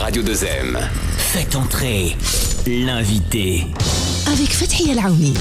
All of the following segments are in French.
Radio 2M. Faites entrer l'invité. Avec Fathia Laouni.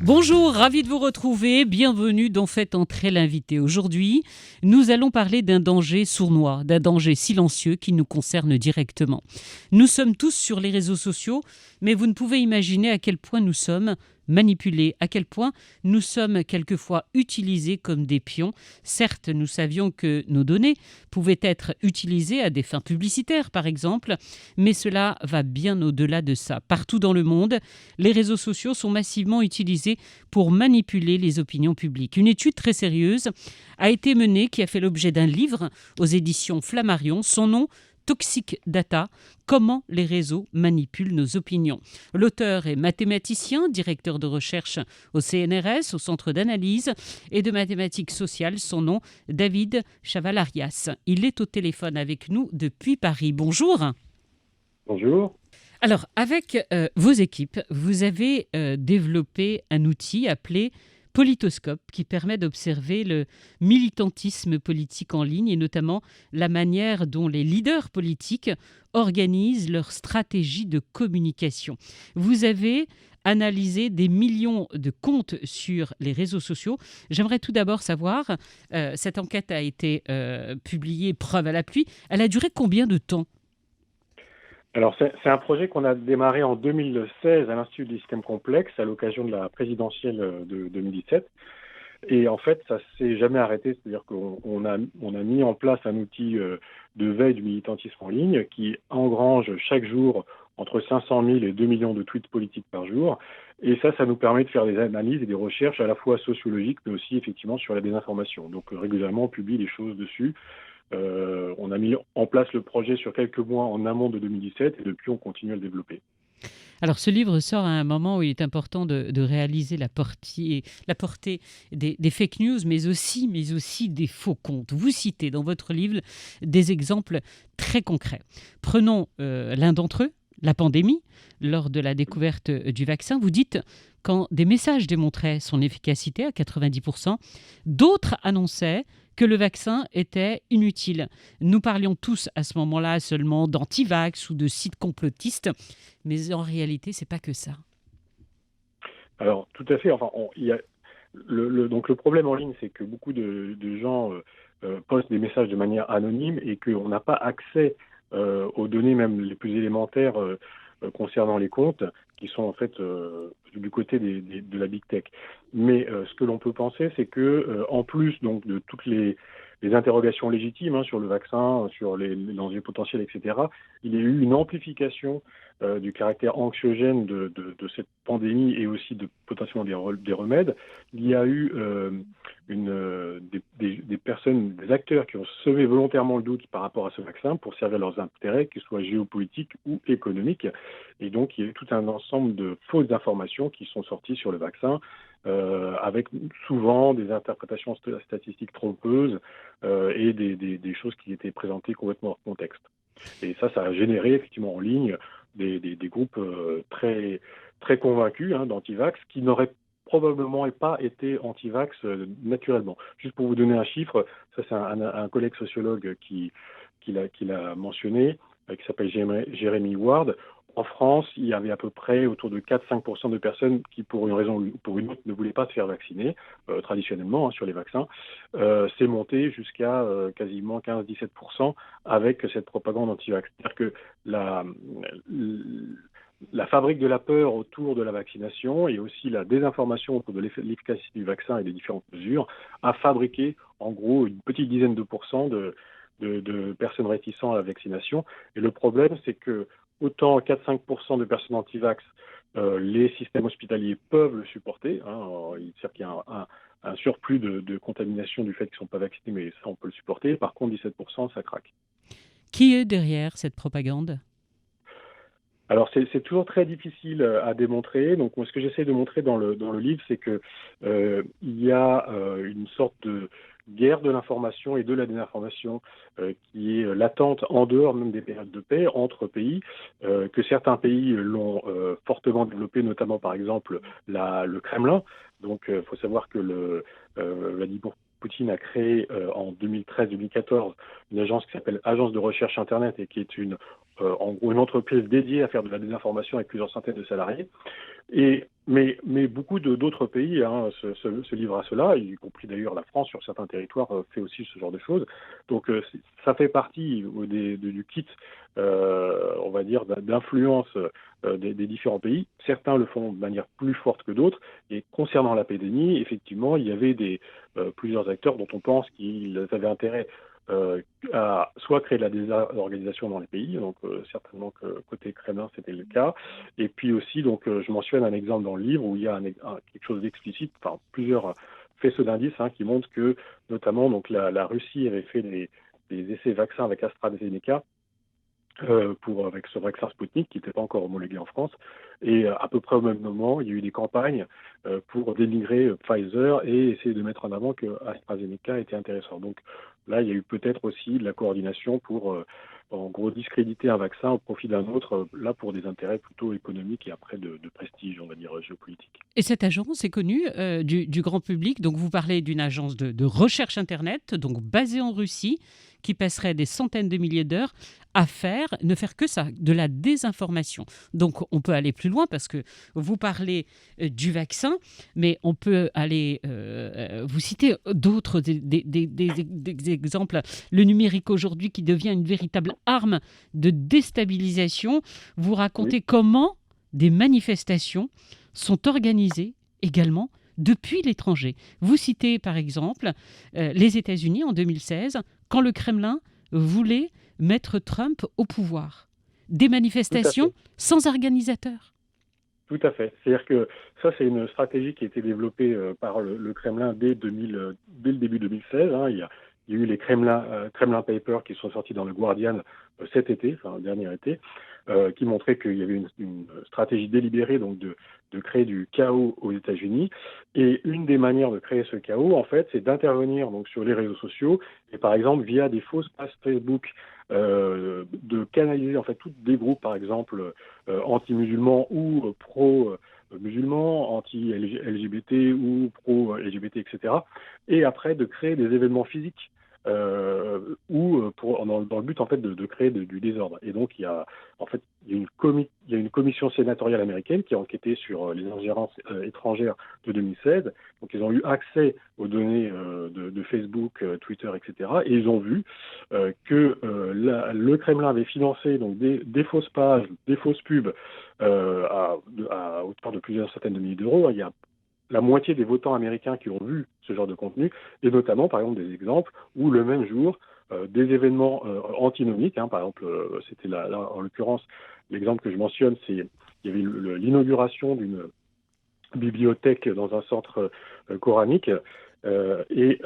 Bonjour, ravi de vous retrouver. Bienvenue dans Faites entrer l'invité. Aujourd'hui, nous allons parler d'un danger sournois, d'un danger silencieux qui nous concerne directement. Nous sommes tous sur les réseaux sociaux, mais vous ne pouvez imaginer à quel point nous sommes manipulés, à quel point nous sommes quelquefois utilisés comme des pions. Certes, nous savions que nos données pouvaient être utilisées à des fins publicitaires, par exemple, mais cela va bien au-delà de ça. Partout dans le monde, les réseaux sociaux sont massivement utilisés pour manipuler les opinions publiques. Une étude très sérieuse a été menée qui a fait l'objet d'un livre aux éditions Flammarion. Son nom, Toxic Data, comment les réseaux manipulent nos opinions. L'auteur est mathématicien, directeur de recherche au CNRS, au Centre d'analyse et de mathématiques sociales. Son nom, David Chavalarias. Il est au téléphone avec nous depuis Paris. Bonjour. Bonjour. Alors, avec vos équipes, vous avez développé un outil appelé Politoscope qui permet d'observer le militantisme politique en ligne et notamment la manière dont les leaders politiques organisent leur stratégie de communication. Vous avez analysé des millions de comptes sur les réseaux sociaux. J'aimerais tout d'abord savoir, cette enquête a été publiée, preuve à l'appui, elle a duré combien de temps ? Alors, c'est un projet qu'on a démarré en 2016 à l'Institut des systèmes complexes à l'occasion de la présidentielle de 2017. Et en fait, ça s'est jamais arrêté. C'est-à-dire qu'on a mis en place un outil de veille du militantisme en ligne qui engrange chaque jour entre 500 000 et 2 millions de tweets politiques par jour. Et ça nous permet de faire des analyses et des recherches à la fois sociologiques, mais aussi effectivement sur la désinformation. Donc régulièrement, on publie des choses dessus. On a mis en place le projet sur quelques mois en amont de 2017 et depuis on continue à le développer. Alors ce livre sort à un moment où il est important de réaliser la portée des fake news, mais aussi des faux comptes. Vous citez dans votre livre des exemples très concrets. Prenons l'un d'entre eux, la pandémie. Lors de la découverte du vaccin, vous dites quand des messages démontraient son efficacité à 90%, d'autres annonçaient que le vaccin était inutile. Nous parlions tous à ce moment-là seulement d'antivax ou de sites complotistes, mais en réalité, c'est pas que ça. Alors, tout à fait. Enfin, donc le problème en ligne, c'est que beaucoup de gens postent des messages de manière anonyme et qu'on n'a pas accès aux données même les plus élémentaires concernant les comptes, qui sont en fait du côté de la big tech. Mais ce que l'on peut penser, c'est que en plus donc de toutes les interrogations légitimes sur le vaccin, sur les dangers potentiels, etc., il y a eu une amplification du caractère anxiogène de cette pandémie et aussi potentiellement des remèdes. Il y a eu des personnes, des acteurs qui ont semé volontairement le doute par rapport à ce vaccin pour servir leurs intérêts, qu'ils soient géopolitiques ou économiques. Et donc, il y a eu tout un ensemble de fausses informations qui sont sorties sur le vaccin, avec souvent des interprétations statistiques trompeuses et des choses qui étaient présentées complètement hors contexte. Et ça a généré effectivement en ligne des groupes très, très convaincus d'antivax qui n'auraient probablement pas été antivax naturellement. Juste pour vous donner un chiffre, ça c'est un collègue sociologue qui l'a mentionné, qui s'appelle Jeremy Ward. En France, il y avait à peu près autour de 4-5% de personnes qui, pour une raison ou pour une autre, ne voulaient pas se faire vacciner, traditionnellement, sur les vaccins. C'est monté jusqu'à quasiment 15-17% avec cette propagande anti-vax. C'est-à-dire que la fabrique de la peur autour de la vaccination et aussi la désinformation autour de l'efficacité du vaccin et des différentes mesures a fabriqué, en gros, une petite dizaine de pourcents de personnes réticentes à la vaccination. Et le problème, c'est que autant 4-5% de personnes anti-vax, les systèmes hospitaliers peuvent le supporter. C'est-à-dire qu'il y a un surplus de contamination du fait qu'ils ne sont pas vaccinés, mais ça, on peut le supporter. Par contre, 17%, ça craque. Qui est derrière cette propagande ? Alors, c'est toujours très difficile à démontrer. Donc, ce que j'essaie de montrer dans le livre, c'est que il y a une sorte de guerre de l'information et de la désinformation qui est latente en dehors même des périodes de paix entre pays, que certains pays l'ont fortement développé, notamment par exemple le Kremlin. Donc, il faut savoir que Vladimir Poutine a créé en 2013-2014 une agence qui s'appelle Agence de recherche Internet et qui est une en gros une entreprise dédiée à faire de la désinformation avec plusieurs centaines de salariés. Mais beaucoup d'autres pays se livrent à cela, y compris d'ailleurs la France sur certains territoires fait aussi ce genre de choses. Donc ça fait partie du kit, on va dire, d'influence des différents pays. Certains le font de manière plus forte que d'autres. Et concernant la pandémie, effectivement, il y avait plusieurs acteurs dont on pense qu'ils avaient intérêt à soit créer de la désorganisation dans les pays, donc certainement que côté Kremlin c'était le cas, et puis aussi donc je mentionne un exemple dans le livre où il y a quelque chose d'explicite, enfin plusieurs faisceaux d'indices qui montrent que notamment donc la Russie avait fait des essais vaccins avec AstraZeneca avec ce vaccin Sputnik qui n'était pas encore homologué en France. Et à peu près au même moment, il y a eu des campagnes pour dénigrer Pfizer et essayer de mettre en avant que AstraZeneca était intéressant. Donc là, il y a eu peut-être aussi de la coordination pour, en gros, discréditer un vaccin au profit d'un autre, là pour des intérêts plutôt économiques et après de prestige, on va dire, géopolitique. Et cette agence est connue du grand public. Donc vous parlez d'une agence de recherche Internet, donc basée en Russie, qui passerait des centaines de milliers d'heures à ne faire que ça, de la désinformation. Donc on peut aller plus loin parce que vous parlez du vaccin, mais on peut aller vous citer d'autres des exemples. Le numérique aujourd'hui qui devient une véritable arme de déstabilisation. Vous racontez comment des manifestations sont organisées également depuis l'étranger. Vous citez par exemple les États-Unis en 2016, quand le Kremlin voulait mettre Trump au pouvoir. Des manifestations sans organisateur. Tout à fait. C'est-à-dire que ça, c'est une stratégie qui a été développée par le Kremlin dès le début 2016. Il y a eu les Kremlin Papers qui sont sortis dans le Guardian cet été, enfin le dernier été, qui montraient qu'il y avait une stratégie délibérée donc de créer du chaos aux États-Unis. Et une des manières de créer ce chaos, en fait, c'est d'intervenir donc sur les réseaux sociaux et par exemple via des fausses pages Facebook, de canaliser en fait tous des groupes, par exemple anti-musulmans ou pro-musulmans, anti-LGBT ou pro-LGBT, etc. Et après de créer des événements physiques dans le but en fait de créer du désordre. Et donc il y a une commission sénatoriale américaine qui a enquêté sur les ingérences étrangères de 2016. Donc ils ont eu accès aux données de Facebook, Twitter, etc. Et ils ont vu que le Kremlin avait financé donc des fausses pages, des fausses pubs à hauteur de plusieurs centaines de milliers d'euros. Il y a la moitié des votants américains qui ont vu ce genre de contenu, et notamment, par exemple, des exemples où le même jour, des événements antinomiques, par exemple, c'était là, en l'occurrence, l'exemple que je mentionne, il y avait l'inauguration d'une bibliothèque dans un centre coranique, et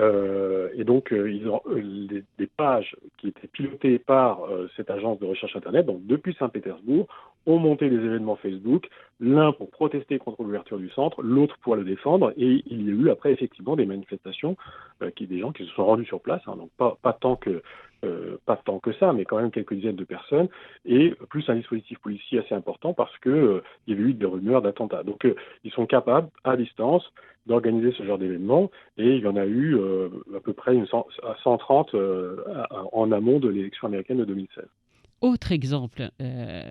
donc des pages qui étaient pilotées par cette agence de recherche Internet, donc depuis Saint-Pétersbourg, ont monté des événements Facebook, l'un pour protester contre l'ouverture du centre, l'autre pour le défendre, et il y a eu après effectivement des manifestations, des gens qui se sont rendus sur place, donc pas tant que ça, mais quand même quelques dizaines de personnes, et plus un dispositif policier assez important parce que il y avait eu des rumeurs d'attentats. Donc ils sont capables, à distance, d'organiser ce genre d'événements, et il y en a eu à peu près 130 en amont de l'élection américaine de 2016. Autre exemple,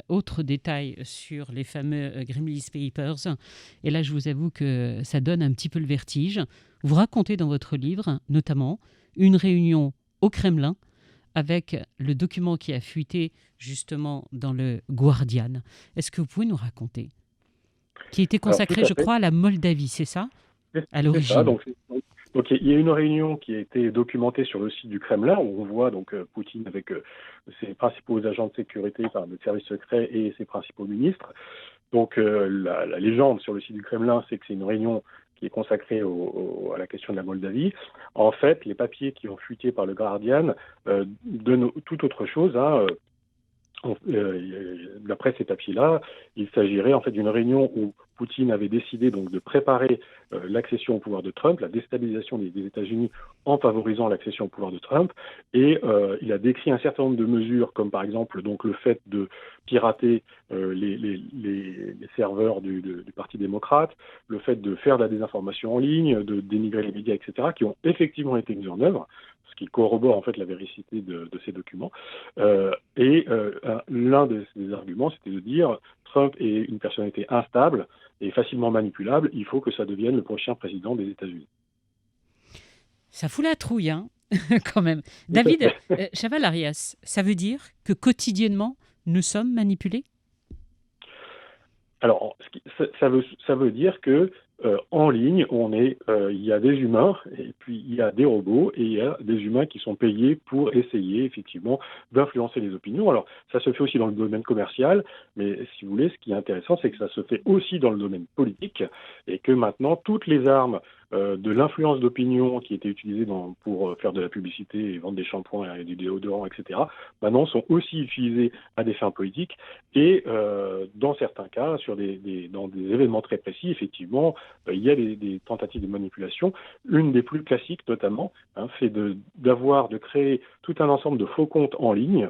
autre détail sur les fameux Gremlins Papers, et là je vous avoue que ça donne un petit peu le vertige. Vous racontez dans votre livre notamment une réunion au Kremlin avec le document qui a fuité justement dans le Guardian. Est-ce que vous pouvez nous raconter? Qui était consacré, je crois, à la Moldavie, c'est ça? À l'origine. C'est ça, donc il y a une réunion qui a été documentée sur le site du Kremlin où on voit donc Poutine avec ses principaux agents de sécurité, de services secrets et ses principaux ministres. Donc la légende sur le site du Kremlin, c'est que c'est une réunion qui est consacrée à la question de la Moldavie. En fait, les papiers qui ont fuité par le Guardian donnent tout autre chose. D'après ces papiers-là, il s'agirait en fait d'une réunion où Poutine avait décidé donc de préparer l'accession au pouvoir de Trump, la déstabilisation des États-Unis en favorisant l'accession au pouvoir de Trump, et il a décrit un certain nombre de mesures, comme par exemple donc le fait de pirater les serveurs du Parti démocrate, le fait de faire de la désinformation en ligne, de dénigrer les médias, etc., qui ont effectivement été mis en œuvre. ce qui corrobore en fait la véracité de ces documents. L'un des arguments, c'était de dire Trump est une personnalité instable et facilement manipulable. Il faut que ça devienne le prochain président des États-Unis. Ça fout la trouille, hein, quand même. David Chaval-Arias, ça veut dire que quotidiennement, nous sommes manipulés? Alors, ça veut dire que en ligne, il y a des humains et puis il y a des robots et il y a des humains qui sont payés pour essayer effectivement d'influencer les opinions. Alors, ça se fait aussi dans le domaine commercial, mais si vous voulez, ce qui est intéressant, c'est que ça se fait aussi dans le domaine politique et que maintenant, toutes les armes de l'influence d'opinion qui étaient utilisées pour faire de la publicité et vendre des shampoings et des déodorants, etc., maintenant sont aussi utilisées à des fins politiques et dans certains cas, dans des événements très précis, effectivement, il y a des tentatives de manipulation. Une des plus classiques, notamment, c'est de créer tout un ensemble de faux comptes en ligne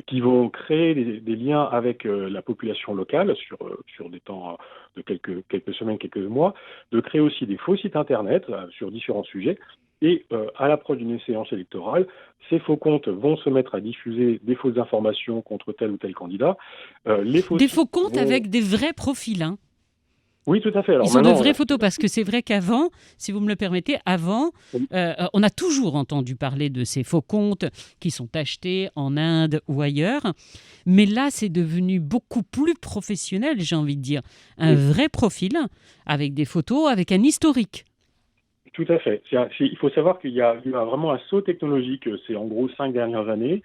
qui vont créer des liens avec la population locale sur des temps de quelques semaines, quelques mois, de créer aussi des faux sites Internet sur différents sujets. Et à l'approche d'une séance électorale, ces faux comptes vont se mettre à diffuser des fausses informations contre tel ou tel candidat. Des faux comptes avec des vrais profils, hein. Oui, tout à fait. Alors, ils sont de vraies photos, parce que c'est vrai qu'avant, si vous me le permettez, on a toujours entendu parler de ces faux comptes qui sont achetés en Inde ou ailleurs. Mais là, c'est devenu beaucoup plus professionnel, j'ai envie de dire. Un vrai profil avec des photos, avec un historique. Tout à fait. Il faut savoir qu'il y a vraiment un saut technologique, c'est en gros 5 dernières années,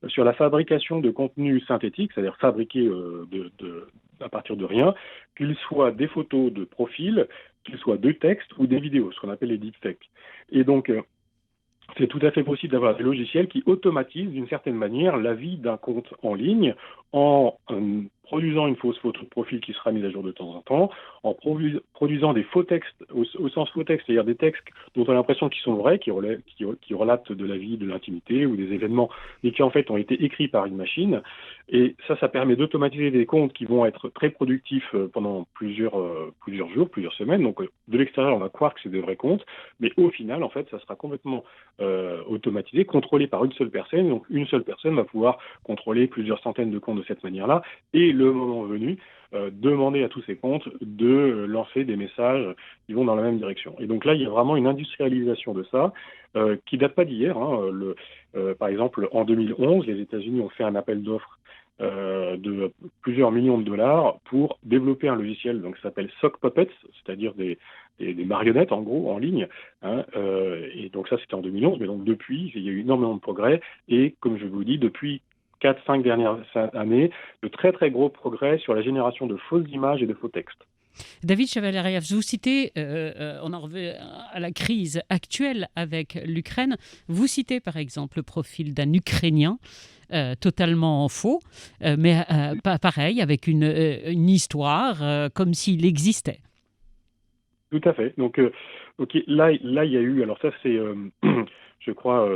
sur la fabrication de contenus synthétiques, c'est-à-dire fabriqués à partir de rien, qu'ils soient des photos de profil, qu'ils soient de textes ou des vidéos, ce qu'on appelle les deepfakes. Et donc, c'est tout à fait possible d'avoir des logiciels qui automatisent d'une certaine manière la vie d'un compte en ligne en produisant une fausse photo de profil qui sera mise à jour de temps en temps, en produisant des faux textes, au sens faux texte, c'est-à-dire des textes dont on a l'impression qu'ils sont vrais, qui relatent de la vie, de l'intimité ou des événements, mais qui en fait ont été écrits par une machine. Et ça permet d'automatiser des comptes qui vont être très productifs pendant plusieurs jours, plusieurs semaines. Donc de l'extérieur, on va croire que c'est des vrais comptes, mais au final, en fait, ça sera complètement automatisé, contrôlé par une seule personne. Donc une seule personne va pouvoir contrôler plusieurs centaines de comptes de cette manière-là, et le moment venu, demander à tous ces comptes de lancer des messages qui vont dans la même direction. Et donc là, il y a vraiment une industrialisation de ça qui date pas d'hier. Par exemple, en 2011, les États-Unis ont fait un appel d'offres de plusieurs millions de dollars pour développer un logiciel donc, qui s'appelle Sock Puppets, c'est-à-dire des marionnettes en gros en ligne. Et donc ça, c'était en 2011, mais donc depuis, il y a eu énormément de progrès. Et comme je vous dis, depuis 4-5 dernières années, de très très gros progrès sur la génération de fausses images et de faux textes. David Chaval-Arias, vous citez, on en revient à la crise actuelle avec l'Ukraine, vous citez par exemple le profil d'un Ukrainien totalement faux, mais pareil, avec une histoire comme s'il existait. Tout à fait. Donc, là, il y a eu, alors ça c'est... je crois,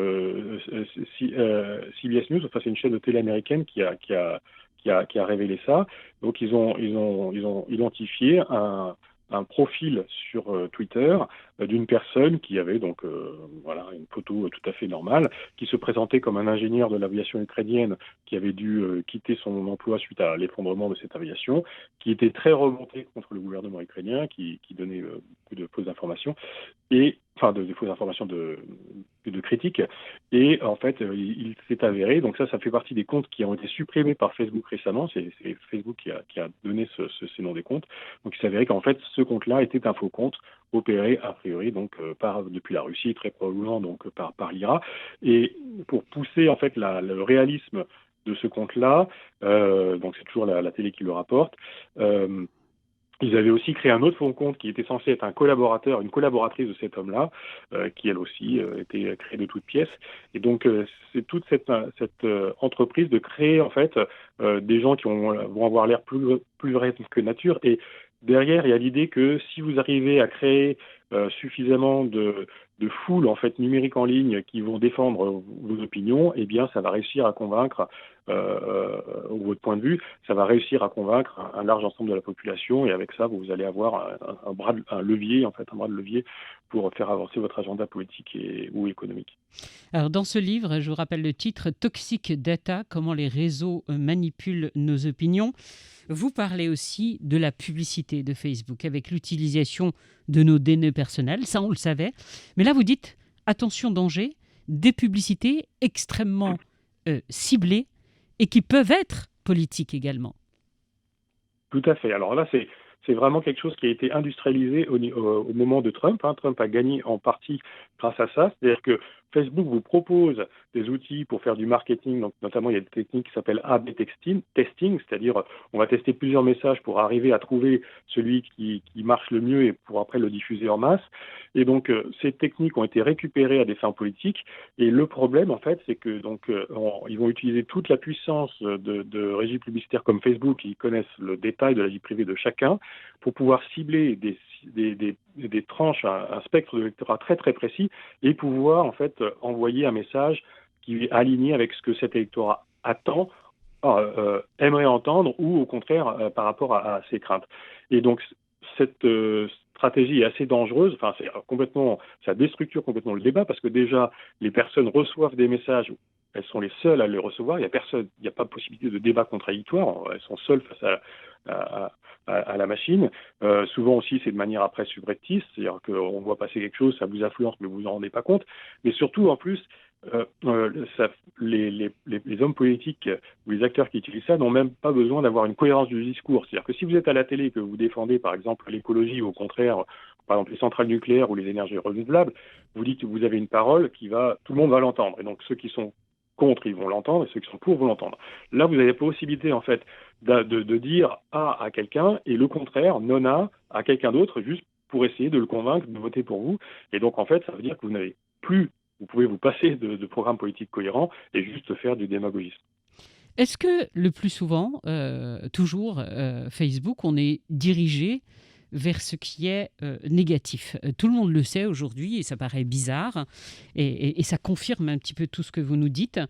CBS News, enfin c'est une chaîne de télé américaine qui a révélé ça. Donc ils ont identifié un profil sur Twitter d'une personne qui avait donc une photo tout à fait normale, qui se présentait comme un ingénieur de l'aviation ukrainienne qui avait dû quitter son emploi suite à l'effondrement de cette aviation, qui était très remonté contre le gouvernement ukrainien, qui donnait beaucoup de fausses informations, de fausses informations de critiques. Et en fait, il s'est avéré, donc ça fait partie des comptes qui ont été supprimés par Facebook récemment, c'est Facebook qui a donné ces noms des comptes. Donc il s'est avéré qu'en fait, ce compte-là était un faux compte opéré a priori donc depuis la Russie, très probablement donc par l'IRA. Et pour pousser en fait le réalisme de ce compte-là, donc c'est toujours la télé qui le rapporte, ils avaient aussi créé un autre faux compte qui était censé être un collaborateur, une collaboratrice de cet homme-là, qui elle aussi était créée de toutes pièces. Et donc c'est toute cette entreprise de créer en fait des gens qui vont avoir l'air plus vrais que nature. Et derrière, il y a l'idée que si vous arrivez à créer suffisamment de foule en fait numérique en ligne qui vont défendre vos opinions, eh bien ça va réussir à convaincre ou votre point de vue, ça va réussir à convaincre un large ensemble de la population, et avec ça vous allez avoir un bras de levier pour faire avancer votre agenda politique ou économique. Alors dans ce livre, je vous rappelle le titre Toxic Data, comment les réseaux manipulent nos opinions. Vous parlez aussi de la publicité de Facebook avec l'utilisation de nos données personnelles, ça on le savait. Mais là vous dites, attention danger, des publicités extrêmement ciblées et qui peuvent être politiques également. Tout à fait. Alors là, c'est vraiment quelque chose qui a été industrialisé au moment de Trump. Trump a gagné en partie grâce à ça. C'est-à-dire que Facebook vous propose des outils pour faire du marketing. Donc, notamment, il y a des techniques qui s'appellent A/B testing, c'est-à-dire on va tester plusieurs messages pour arriver à trouver celui qui marche le mieux et pour après le diffuser en masse. Et donc, ces techniques ont été récupérées à des fins politiques. Et le problème, en fait, c'est que ils vont utiliser toute la puissance de régies publicitaires comme Facebook, qui connaissent le détail de la vie privée de chacun, pour pouvoir cibler des tranches, un spectre de lectorat très très précis, et pouvoir en fait envoyer un message qui est aligné avec ce que cet électorat attend, aimerait entendre, ou au contraire par rapport à ses craintes. Et donc cette stratégie est assez dangereuse. Enfin, ça déstructure complètement le débat, parce que déjà les personnes reçoivent des messages, elles sont les seules à les recevoir. Il n'y a pas de possibilité de débat contradictoire. Elles sont seules face à la machine. Souvent aussi, c'est de manière après subreptice, c'est-à-dire qu'on voit passer quelque chose, ça vous influence, mais vous en rendez pas compte. Mais surtout, en plus, les hommes politiques ou les acteurs qui utilisent ça n'ont même pas besoin d'avoir une cohérence du discours. C'est-à-dire que si vous êtes à la télé et que vous défendez, par exemple, l'écologie, ou au contraire, par exemple, les centrales nucléaires ou les énergies renouvelables, vous dites que vous avez une parole tout le monde va l'entendre. Et donc, ceux qui sont contre, ils vont l'entendre, et ceux qui sont pour vont l'entendre. Là, vous avez la possibilité, en fait, de dire A à quelqu'un, et le contraire, non A, à quelqu'un d'autre, juste pour essayer de le convaincre de voter pour vous. Et donc, en fait, ça veut dire que vous pouvez vous passer de programmes politiques cohérents et juste faire du démagogisme. Est-ce que le plus souvent, toujours Facebook, on est dirigé vers ce qui est négatif? Tout le monde le sait aujourd'hui et ça paraît bizarre et ça confirme un petit peu tout ce que vous nous dites.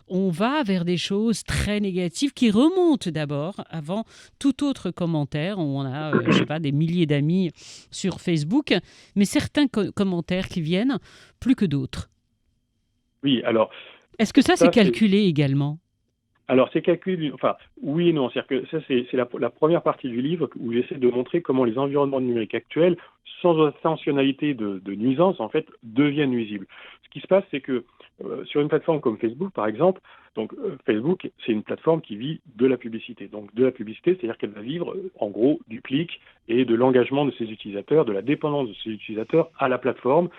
On va vers des choses très négatives qui remontent d'abord avant tout autre commentaire. On a, je sais pas, des milliers d'amis sur Facebook, mais certains commentaires qui viennent plus que d'autres. Oui, alors... Est-ce que ça c'est calculé également? Alors, c'est calculé, enfin, oui et non. C'est-à-dire que ça, c'est la première partie du livre où j'essaie de montrer comment les environnements numériques actuels, sans intentionnalité de nuisance, en fait, deviennent nuisibles. Ce qui se passe, c'est que sur une plateforme comme Facebook, par exemple, donc Facebook, c'est une plateforme qui vit de la publicité. Donc, de la publicité, c'est-à-dire qu'elle va vivre, en gros, du clic et de l'engagement de ses utilisateurs, de la dépendance de ses utilisateurs à la plateforme.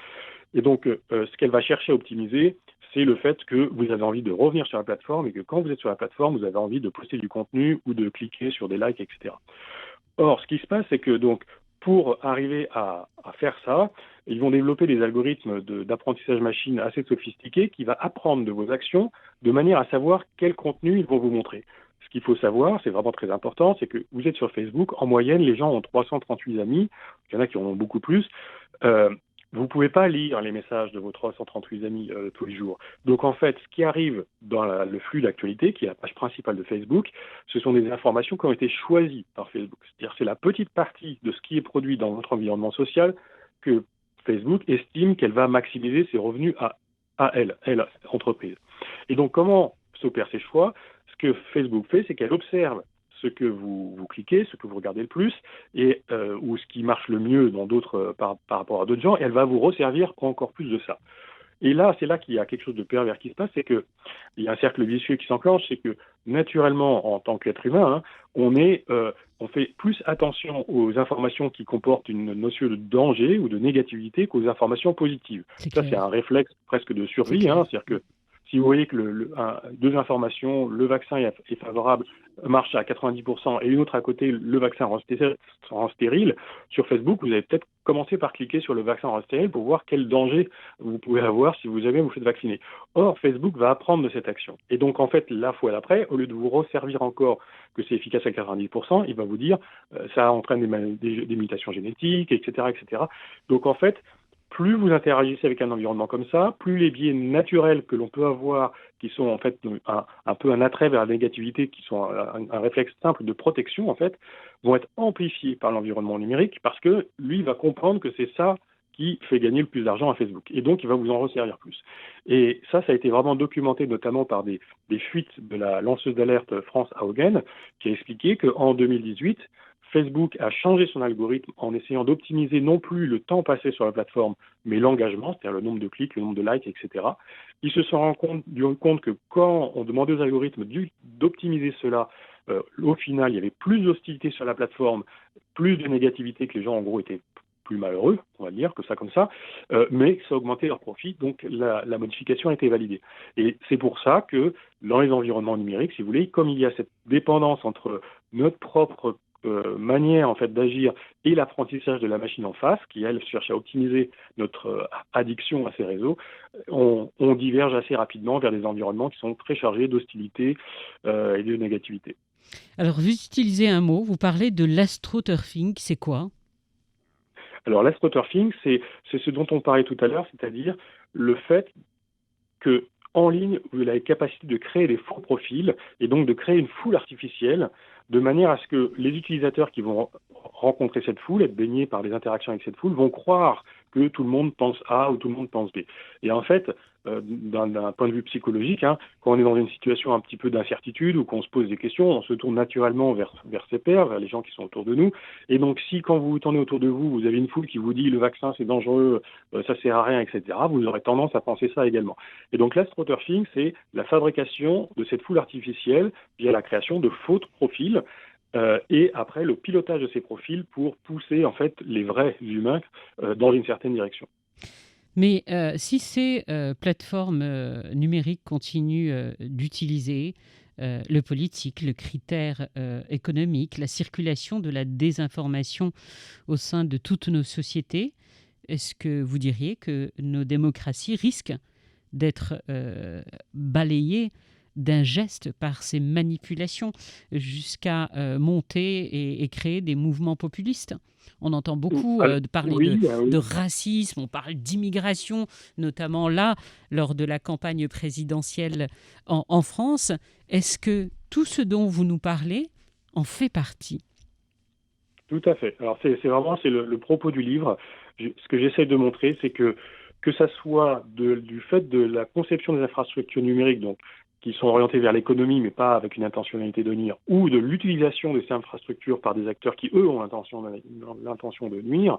Et donc, ce qu'elle va chercher à optimiser, c'est le fait que vous avez envie de revenir sur la plateforme et que quand vous êtes sur la plateforme, vous avez envie de poster du contenu ou de cliquer sur des likes, etc. Or, ce qui se passe, c'est que donc, pour arriver à faire ça, ils vont développer des algorithmes d'apprentissage machine assez sophistiqués qui va apprendre de vos actions de manière à savoir quel contenu ils vont vous montrer. Ce qu'il faut savoir, c'est vraiment très important, c'est que vous êtes sur Facebook, en moyenne, les gens ont 338 amis, il y en a qui en ont beaucoup plus. Vous ne pouvez pas lire les messages de vos 338 amis tous les jours. Donc en fait, ce qui arrive dans le flux d'actualité, qui est la page principale de Facebook, ce sont des informations qui ont été choisies par Facebook. C'est-à-dire c'est la petite partie de ce qui est produit dans votre environnement social que Facebook estime qu'elle va maximiser ses revenus à elle, entreprise. Et donc comment s'opèrent ces choix? Ce que Facebook fait, c'est qu'elle observe ce que vous cliquez, ce que vous regardez le plus, et ou ce qui marche le mieux dans d'autres par rapport à d'autres gens, et elle va vous resservir encore plus de ça. Et là, c'est là qu'il y a quelque chose de pervers qui se passe, c'est qu'il y a un cercle vicieux qui s'enclenche, c'est que naturellement, en tant qu'être humain, on fait plus attention aux informations qui comportent une notion de danger ou de négativité qu'aux informations positives. Ça, c'est un réflexe presque de survie, c'est-à-dire que Si vous voyez que deux informations, le vaccin est favorable, marche à 90%, et une autre à côté, le vaccin rend stérile, sur Facebook, vous allez peut-être commencer par cliquer sur le vaccin rend stérile pour voir quel danger vous pouvez avoir si vous jamais vous faites vacciner. Or, Facebook va apprendre de cette action. Et donc, en fait, la fois d'après, au lieu de vous resservir encore que c'est efficace à 90%, il va vous dire ça entraîne des mutations génétiques, etc., etc. Donc, en fait, plus vous interagissez avec un environnement comme ça, plus les biais naturels que l'on peut avoir, qui sont en fait un peu un attrait vers la négativité, qui sont un réflexe simple de protection, en fait, vont être amplifiés par l'environnement numérique parce que lui va comprendre que c'est ça qui fait gagner le plus d'argent à Facebook. Et donc, il va vous en resservir plus. Et ça a été vraiment documenté notamment par des fuites de la lanceuse d'alerte France Haugen, qui a expliqué qu'en 2018, Facebook a changé son algorithme en essayant d'optimiser non plus le temps passé sur la plateforme, mais l'engagement, c'est-à-dire le nombre de clics, le nombre de likes, etc. Ils se sont rendus compte que quand on demandait aux algorithmes d'optimiser cela, au final, il y avait plus d'hostilité sur la plateforme, plus de négativité, que les gens, en gros, étaient plus malheureux, on va dire, que ça comme ça, mais ça augmentait leur profit, donc la modification a été validée. Et c'est pour ça que dans les environnements numériques, si vous voulez, comme il y a cette dépendance entre notre propre manière en fait d'agir et l'apprentissage de la machine en face, qui elle cherche à optimiser notre addiction à ces réseaux, on diverge assez rapidement vers des environnements qui sont très chargés d'hostilité et de négativité. Alors vous utilisez un mot, vous parlez de l'astroturfing, c'est quoi ? Alors l'astroturfing, c'est ce dont on parlait tout à l'heure, c'est-à-dire le fait que en ligne, vous avez la capacité de créer des faux profils et donc de créer une foule artificielle de manière à ce que les utilisateurs qui vont rencontrer cette foule, être baignés par les interactions avec cette foule, vont croire que tout le monde pense A ou tout le monde pense B. Et en fait, d'un point de vue psychologique, quand on est dans une situation un petit peu d'incertitude ou qu'on se pose des questions, on se tourne naturellement vers ses pairs, vers les gens qui sont autour de nous. Et donc, si quand vous vous tournez autour de vous, vous avez une foule qui vous dit le vaccin c'est dangereux, ça sert à rien, etc., vous aurez tendance à penser ça également. Et donc, l'astroturfing, c'est la fabrication de cette foule artificielle via la création de faux profils. Et après le pilotage de ces profils pour pousser en fait les vrais humains dans une certaine direction. Mais si ces plateformes numériques continuent d'utiliser le politique, le critère économique, la circulation de la désinformation au sein de toutes nos sociétés, est-ce que vous diriez que nos démocraties risquent d'être balayées d'un geste par ces manipulations jusqu'à monter et créer des mouvements populistes? On entend beaucoup parler de racisme, on parle d'immigration, notamment là, lors de la campagne présidentielle en France. Est-ce que tout ce dont vous nous parlez en fait partie? Tout à fait. Alors c'est vraiment le propos du livre. Ce que j'essaie de montrer, c'est que ça soit du fait de la conception des infrastructures numériques, donc qui sont orientés vers l'économie, mais pas avec une intentionnalité de nuire, ou de l'utilisation de ces infrastructures par des acteurs qui, eux, ont l'intention de nuire,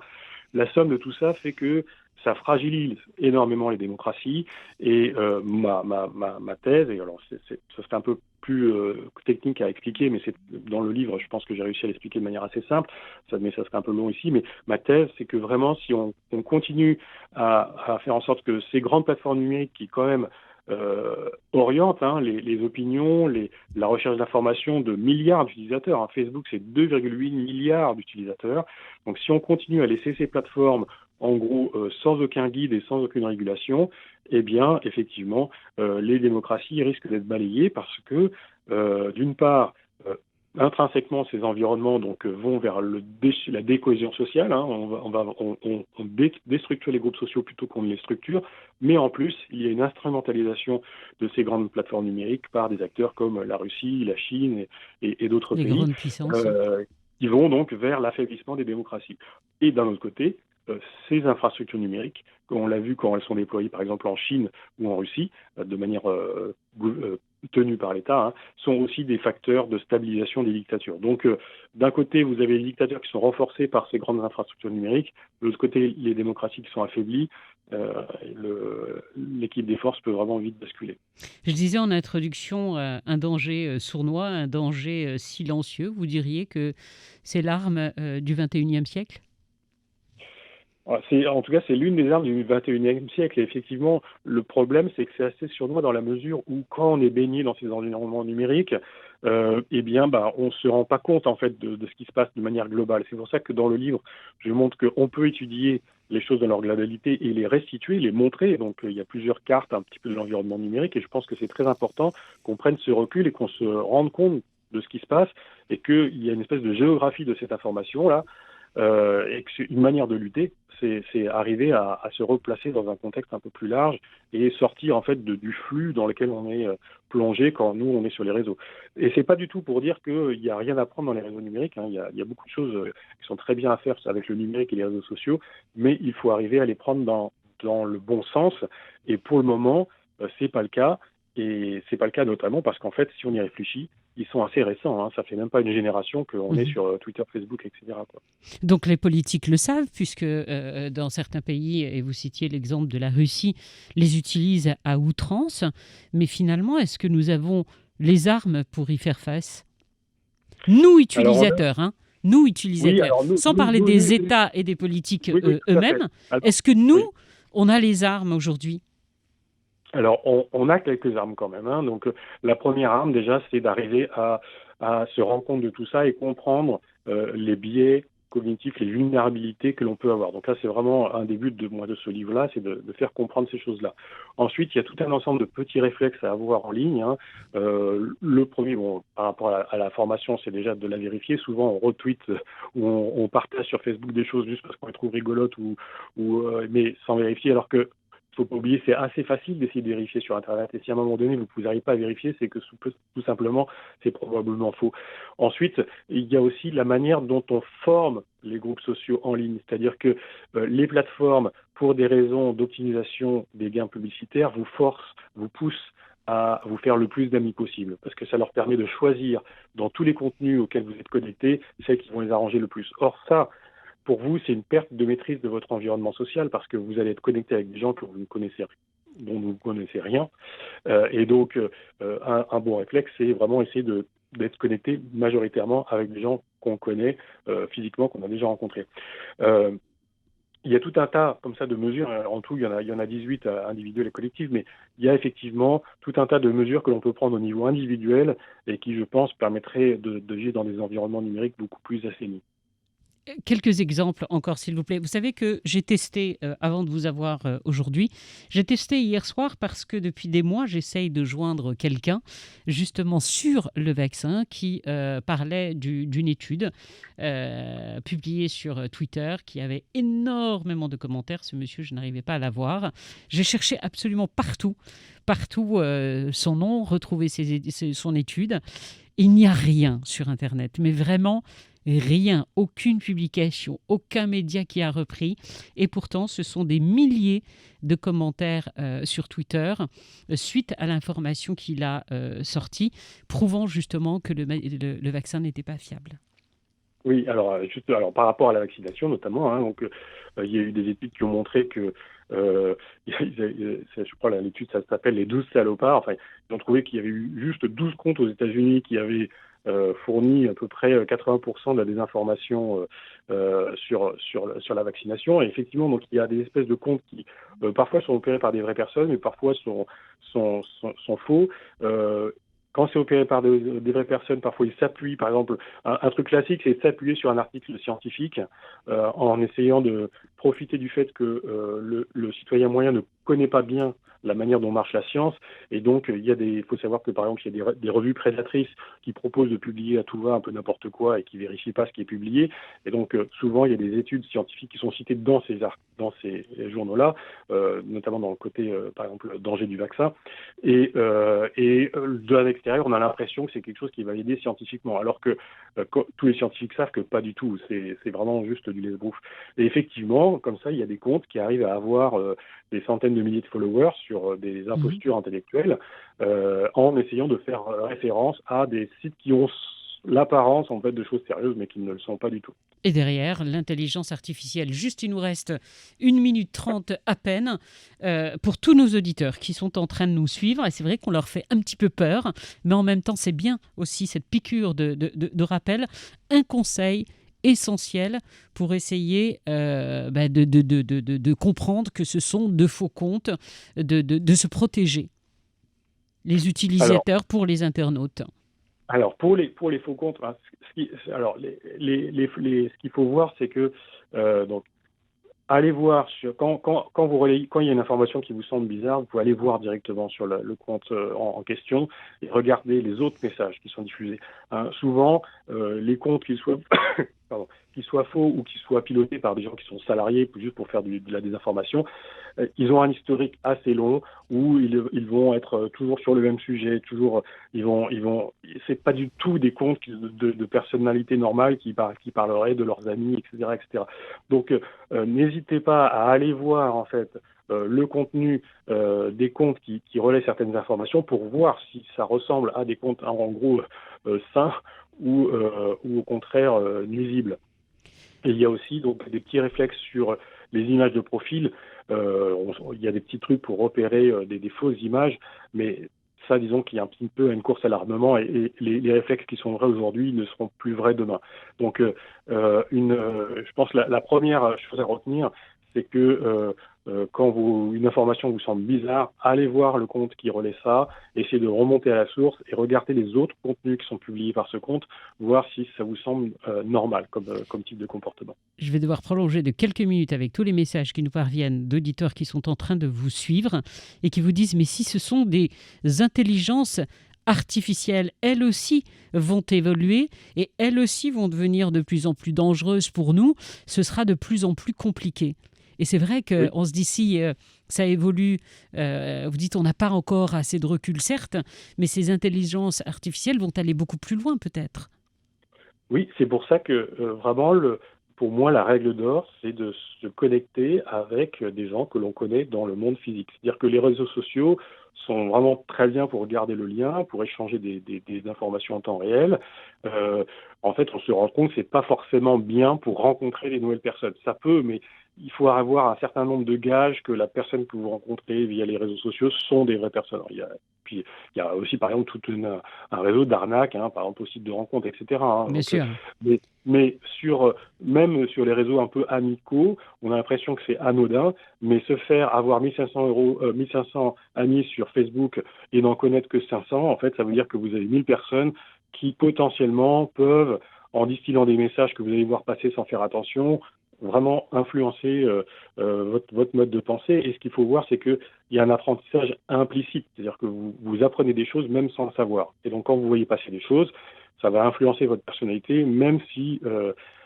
la somme de tout ça fait que ça fragilise énormément les démocraties. Et ma thèse, et alors ça serait un peu plus technique à expliquer, mais c'est dans le livre, je pense que j'ai réussi à l'expliquer de manière assez simple, mais ça serait un peu long ici, mais ma thèse, c'est que vraiment, si on continue à faire en sorte que ces grandes plateformes numériques qui, quand même, oriente les opinions, la recherche d'informations de milliards d'utilisateurs. Facebook, c'est 2,8 milliards d'utilisateurs. Donc, si on continue à laisser ces plateformes, en gros, sans aucun guide et sans aucune régulation, eh bien, effectivement, les démocraties risquent d'être balayées parce que, d'une part, intrinsèquement, ces environnements vont vers la décohésion sociale. On déstructure les groupes sociaux plutôt qu'on ne les structure. Mais en plus, il y a une instrumentalisation de ces grandes plateformes numériques par des acteurs comme la Russie, la Chine et d'autres pays. Grandes puissances. Qui vont donc vers l'affaiblissement des démocraties. Et d'un autre côté, ces infrastructures numériques, on l'a vu quand elles sont déployées par exemple en Chine ou en Russie, de manière tenue par l'État, sont aussi des facteurs de stabilisation des dictatures. Donc d'un côté, vous avez les dictateurs qui sont renforcés par ces grandes infrastructures numériques, de l'autre côté, les démocraties qui sont affaiblies. L'équipe des forces peut vraiment vite basculer. Je disais en introduction un danger sournois, un danger silencieux. Vous diriez que c'est l'arme du XXIe siècle ? En tout cas, c'est l'une des armes du 21e siècle. Et effectivement, le problème, c'est que c'est assez sournois dans la mesure où, quand on est baigné dans ces environnements numériques, on ne se rend pas compte en fait de ce qui se passe de manière globale. C'est pour ça que dans le livre, je montre qu'on peut étudier les choses dans leur globalité et les restituer, les montrer. Donc, il y a plusieurs cartes un petit peu de l'environnement numérique, et je pense que c'est très important qu'on prenne ce recul et qu'on se rende compte de ce qui se passe, et qu'il y a une espèce de géographie de cette information-là, et que c'est une manière de lutter, c'est arriver à se replacer dans un contexte un peu plus large et sortir en fait du flux dans lequel on est plongé quand nous on est sur les réseaux. Et c'est pas du tout pour dire qu'il n'y a rien à prendre dans les réseaux numériques, hein. Il y a beaucoup de choses qui sont très bien à faire avec le numérique et les réseaux sociaux, mais il faut arriver à les prendre dans le bon sens. Et pour le moment, c'est pas le cas. Et c'est pas le cas notamment parce qu'en fait, si on y réfléchit, ils sont assez récents, hein. Ça fait même pas une génération qu'on est sur Twitter, Facebook, etc., quoi. Donc les politiques le savent, puisque dans certains pays, et vous citiez l'exemple de la Russie, les utilisent à outrance. Mais finalement, est-ce que nous avons les armes pour y faire face ? Nous, utilisateurs, nous, utilisateurs, sans parler des États et des politiques eux-mêmes, est-ce que nous, on a les armes aujourd'hui ? Alors, on a quelques armes quand même, hein. Donc, la première arme, déjà, c'est d'arriver à se rendre compte de tout ça et comprendre les biais cognitifs, les vulnérabilités que l'on peut avoir. Donc là, c'est vraiment un des buts de ce livre-là, c'est de faire comprendre ces choses-là. Ensuite, il y a tout un ensemble de petits réflexes à avoir en ligne, hein. Le premier, par rapport à la formation, c'est déjà de la vérifier. Souvent, on retweet ou on partage sur Facebook des choses juste parce qu'on les trouve rigolotes mais sans vérifier, alors que faut pas oublier, c'est assez facile d'essayer de vérifier sur Internet. Et si à un moment donné, vous n'arrivez pas à vérifier, c'est que tout simplement, c'est probablement faux. Ensuite, il y a aussi la manière dont on forme les groupes sociaux en ligne. C'est-à-dire que les plateformes, pour des raisons d'optimisation des gains publicitaires, vous poussent à vous faire le plus d'amis possible, parce que ça leur permet de choisir dans tous les contenus auxquels vous êtes connectés, celles qui vont les arranger le plus. Or, ça, pour vous, c'est une perte de maîtrise de votre environnement social, parce que vous allez être connecté avec des gens dont vous ne connaissez rien. Et donc, un bon réflexe, c'est vraiment essayer d'être connecté majoritairement avec des gens qu'on connaît physiquement, qu'on a déjà rencontrés. Il y a tout un tas comme ça de mesures. En tout, il y en a 18 individuelles et collectives, mais il y a effectivement tout un tas de mesures que l'on peut prendre au niveau individuel et qui, je pense, permettraient de vivre dans des environnements numériques beaucoup plus assainis. Quelques exemples encore, s'il vous plaît. Vous savez que j'ai testé, avant de vous avoir aujourd'hui, j'ai testé hier soir parce que depuis des mois, j'essaye de joindre quelqu'un justement sur le vaccin qui parlait d'une étude publiée sur Twitter qui avait énormément de commentaires. Ce monsieur, je n'arrivais pas à l'avoir. J'ai cherché absolument partout son nom, retrouver son étude. Il n'y a rien sur Internet, mais vraiment rien, aucune publication, aucun média qui a repris. Et pourtant, ce sont des milliers de commentaires sur Twitter suite à l'information qu'il a sortie, prouvant justement que le vaccin n'était pas fiable. Oui, alors par rapport à la vaccination notamment, hein, donc il y a eu des études qui ont montré que je crois l'étude ça s'appelle les 12 salopards. Enfin, ils ont trouvé qu'il y avait eu juste 12 comptes aux États-Unis qui avaient fourni à peu près 80% de la désinformation sur la vaccination. Et effectivement, donc il y a des espèces de comptes qui parfois sont opérés par des vraies personnes, mais parfois sont faux. Quand c'est opéré par des vraies personnes, parfois ils s'appuient, par exemple, un truc classique, c'est de s'appuyer sur un article scientifique en essayant de profiter du fait que le citoyen moyen ne connaît pas bien la manière dont marche la science. Et donc, il faut savoir que, par exemple, il y a des revues prédatrices qui proposent de publier à tout va un peu n'importe quoi et qui vérifient pas ce qui est publié. Et donc, souvent, il y a des études scientifiques qui sont citées dans ces journaux-là, notamment dans le côté, par exemple, danger du vaccin. Et de l'extérieur, on a l'impression que c'est quelque chose qui va aider scientifiquement, alors que tous les scientifiques savent que pas du tout. C'est vraiment juste du lait-de-bouffe. Et effectivement, comme ça, il y a des comptes qui arrivent à avoir des centaines de milliers de followers sur des impostures intellectuelles en essayant de faire référence à des sites qui ont l'apparence en fait de choses sérieuses mais qui ne le sont pas du tout. Et derrière, l'intelligence artificielle. Juste, il nous reste 1 minute 30 à peine pour tous nos auditeurs qui sont en train de nous suivre. Et c'est vrai qu'on leur fait un petit peu peur, mais en même temps, c'est bien aussi cette piqûre de rappel. Un conseil, essentiel pour essayer de comprendre que ce sont de faux comptes, de se protéger, les utilisateurs pour les internautes? Alors pour les faux comptes, ce qu'il faut voir, c'est que donc allez voir quand il y a une information qui vous semble bizarre, vous pouvez aller voir directement sur le compte en question et regarder les autres messages qui sont diffusés. Souvent, les comptes qu'ils soient qu'ils soient faux ou qu'ils soient pilotés par des gens qui sont salariés juste pour faire de la désinformation, ils ont un historique assez long où ils vont être toujours sur le même sujet, toujours c'est pas du tout des comptes de personnalités normales qui parleraient de leurs amis, etc., etc. Donc n'hésitez pas à aller voir en fait le contenu des comptes qui relaient certaines informations pour voir si ça ressemble à des comptes en gros sains ou au contraire nuisibles. Et il y a aussi donc des petits réflexes sur les images de profil. Il y a des petits trucs pour repérer des fausses images, mais ça, disons qu'il y a un petit peu une course à l'armement et les réflexes qui sont vrais aujourd'hui ne seront plus vrais demain. Donc, je pense que la première chose à retenir, c'est que quand une information vous semble bizarre, allez voir le compte qui relaie ça, essayez de remonter à la source et regardez les autres contenus qui sont publiés par ce compte, voir si ça vous semble normal comme type de comportement. Je vais devoir prolonger de quelques minutes avec tous les messages qui nous parviennent d'auditeurs qui sont en train de vous suivre et qui vous disent « mais si ce sont des intelligences artificielles, elles aussi vont évoluer et elles aussi vont devenir de plus en plus dangereuses pour nous, ce sera de plus en plus compliqué ». Et c'est vrai qu'on se dit si ça évolue, vous dites on n'a pas encore assez de recul, certes, mais ces intelligences artificielles vont aller beaucoup plus loin peut-être. Oui, c'est pour ça que vraiment, pour moi, la règle d'or, c'est de se connecter avec des gens que l'on connaît dans le monde physique. C'est-à-dire que les réseaux sociaux sont vraiment très bien pour garder le lien, pour échanger des informations en temps réel. En fait, on se rend compte que c'est pas forcément bien pour rencontrer des nouvelles personnes. Ça peut, mais il faut avoir un certain nombre de gages que la personne que vous rencontrez via les réseaux sociaux sont des vraies personnes. Puis il y a aussi, par exemple, un réseau d'arnaques, par exemple au site de rencontres, etc. Bien sûr. Mais même sur les réseaux un peu amicaux, on a l'impression que c'est anodin, mais se faire avoir 1500 amis sur Facebook et n'en connaître que 500, en fait, ça veut dire que vous avez 1000 personnes qui potentiellement peuvent, en distillant des messages que vous allez voir passer sans faire attention, vraiment influencer votre mode de pensée. Et ce qu'il faut voir, c'est qu'il y a un apprentissage implicite, c'est-à-dire que vous apprenez des choses même sans le savoir. Et donc, quand vous voyez passer des choses, ça va influencer votre personnalité, même si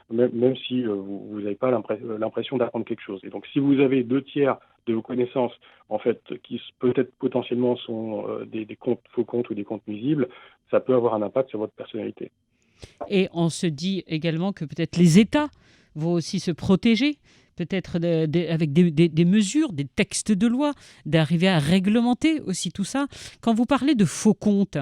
vous n'avez pas l'impression d'apprendre quelque chose. Et donc, si vous avez 2/3 de vos connaissances, en fait, qui peut-être potentiellement sont des faux comptes ou des comptes nuisibles, ça peut avoir un impact sur votre personnalité. Et on se dit également que peut-être les États vont aussi se protéger, peut-être avec des mesures, des textes de loi, d'arriver à réglementer aussi tout ça. Quand vous parlez de faux comptes,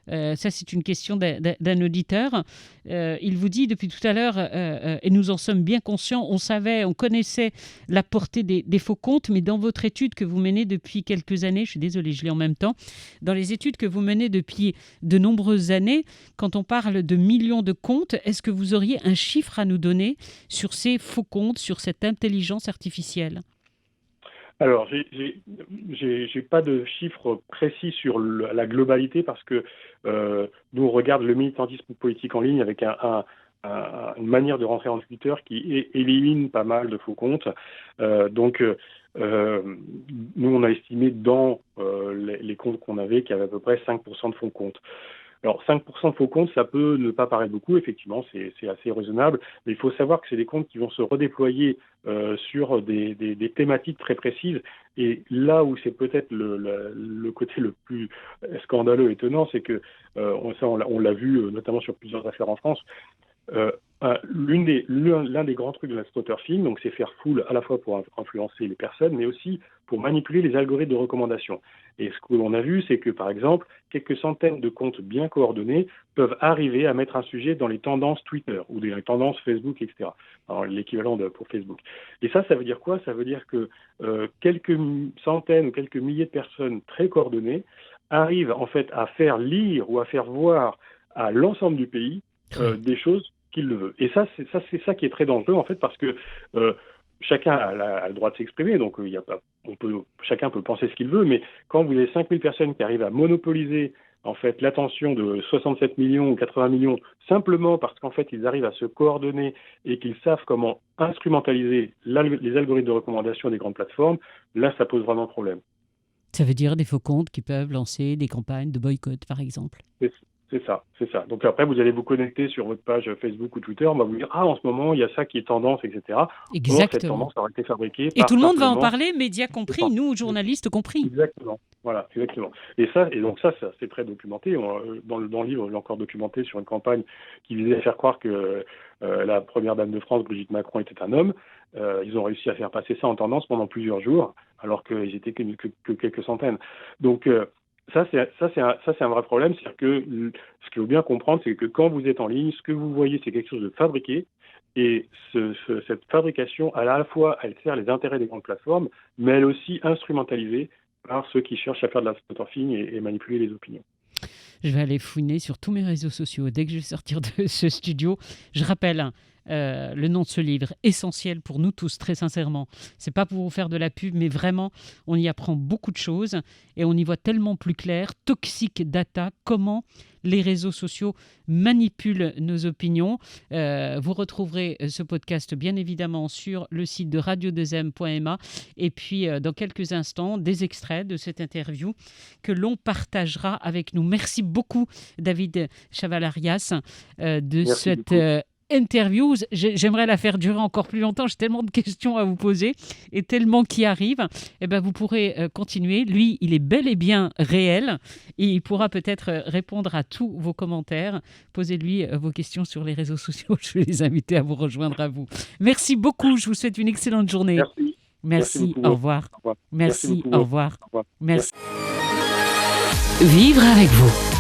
ça c'est une question d'un auditeur, il vous dit depuis tout à l'heure, et nous en sommes bien conscients, on connaissait la portée des faux comptes, mais dans votre étude que vous menez depuis quelques années, je suis désolée, je lis en même temps, dans les études que vous menez depuis de nombreuses années, quand on parle de millions de comptes, est-ce que vous auriez un chiffre à nous donner sur ces faux comptes, sur cette intelligence artificielle ? Alors, j'ai pas de chiffres précis sur la globalité parce que nous, on regarde le militantisme politique en ligne avec une manière de rentrer en Twitter qui élimine pas mal de faux comptes. Donc, nous, on a estimé dans les comptes qu'on avait qu'il y avait à peu près 5% de faux comptes. Alors, 5% de faux comptes, ça peut ne pas paraître beaucoup, effectivement, c'est assez raisonnable, mais il faut savoir que c'est des comptes qui vont se redéployer sur des thématiques très précises. Et là où c'est peut-être le côté le plus scandaleux et étonnant, c'est que, on l'a vu notamment sur plusieurs affaires en France, l'un des grands trucs de la spotter-film, donc c'est faire foule à la fois pour influencer les personnes, mais aussi pour manipuler les algorithmes de recommandation. Et ce que l'on a vu, c'est que par exemple, quelques centaines de comptes bien coordonnés peuvent arriver à mettre un sujet dans les tendances Twitter ou dans les tendances Facebook, etc. Alors, l'équivalent pour Facebook. Et ça veut dire quoi ? Ça veut dire que quelques centaines ou quelques milliers de personnes très coordonnées arrivent en fait à faire lire ou à faire voir à l'ensemble du pays des choses qu'il le veut. Et c'est ça qui est très dangereux, en fait, parce que chacun a le droit de s'exprimer, donc chacun peut penser ce qu'il veut, mais quand vous avez 5000 personnes qui arrivent à monopoliser en fait l'attention de 67 millions ou 80 millions simplement parce qu'en fait ils arrivent à se coordonner et qu'ils savent comment instrumentaliser les algorithmes de recommandation des grandes plateformes, là ça pose vraiment problème. Ça veut dire des faux comptes qui peuvent lancer des campagnes de boycott, par exemple. C'est ça. Donc après, vous allez vous connecter sur votre page Facebook ou Twitter, on va vous dire « Ah, en ce moment, il y a ça qui est tendance, etc. » Exactement. Or, cette tendance aurait été fabriquée et par tout le monde va en simplement... parler, médias compris, nous, journalistes compris. Exactement. Voilà, exactement. Et donc ça c'est très documenté. Dans le livre, j'ai encore documenté sur une campagne qui visait à faire croire que la première dame de France, Brigitte Macron, était un homme. Ils ont réussi à faire passer ça en tendance pendant plusieurs jours, alors qu'ils étaient que quelques centaines. Donc... Ça, c'est un vrai problème. C'est-à-dire que ce qu'il faut bien comprendre, c'est que quand vous êtes en ligne, ce que vous voyez, c'est quelque chose de fabriqué. Et cette fabrication, à la fois, elle sert les intérêts des grandes plateformes, mais elle est aussi instrumentalisée par ceux qui cherchent à faire de la photographie et manipuler les opinions. Je vais aller fouiner sur tous mes réseaux sociaux. Dès que je vais sortir de ce studio, je rappelle le nom de ce livre, essentiel pour nous tous, très sincèrement. C'est pas pour vous faire de la pub, mais vraiment, on y apprend beaucoup de choses et on y voit tellement plus clair. Toxic Data, comment les réseaux sociaux manipulent nos opinions. Vous retrouverez ce podcast, bien évidemment, sur le site de radio2m.ma. Et puis, dans quelques instants, des extraits de cette interview que l'on partagera avec nous. Merci beaucoup, David Chavalarias, de cette interview. J'aimerais la faire durer encore plus longtemps. J'ai tellement de questions à vous poser et tellement qui arrivent. Eh ben, vous pourrez continuer. Lui, il est bel et bien réel et il pourra peut-être répondre à tous vos commentaires. Posez-lui vos questions sur les réseaux sociaux. Je vais les inviter à vous rejoindre à vous. Merci beaucoup. Je vous souhaite une excellente journée. Merci. Au revoir. Merci. Au revoir. Merci. Vivre avec vous.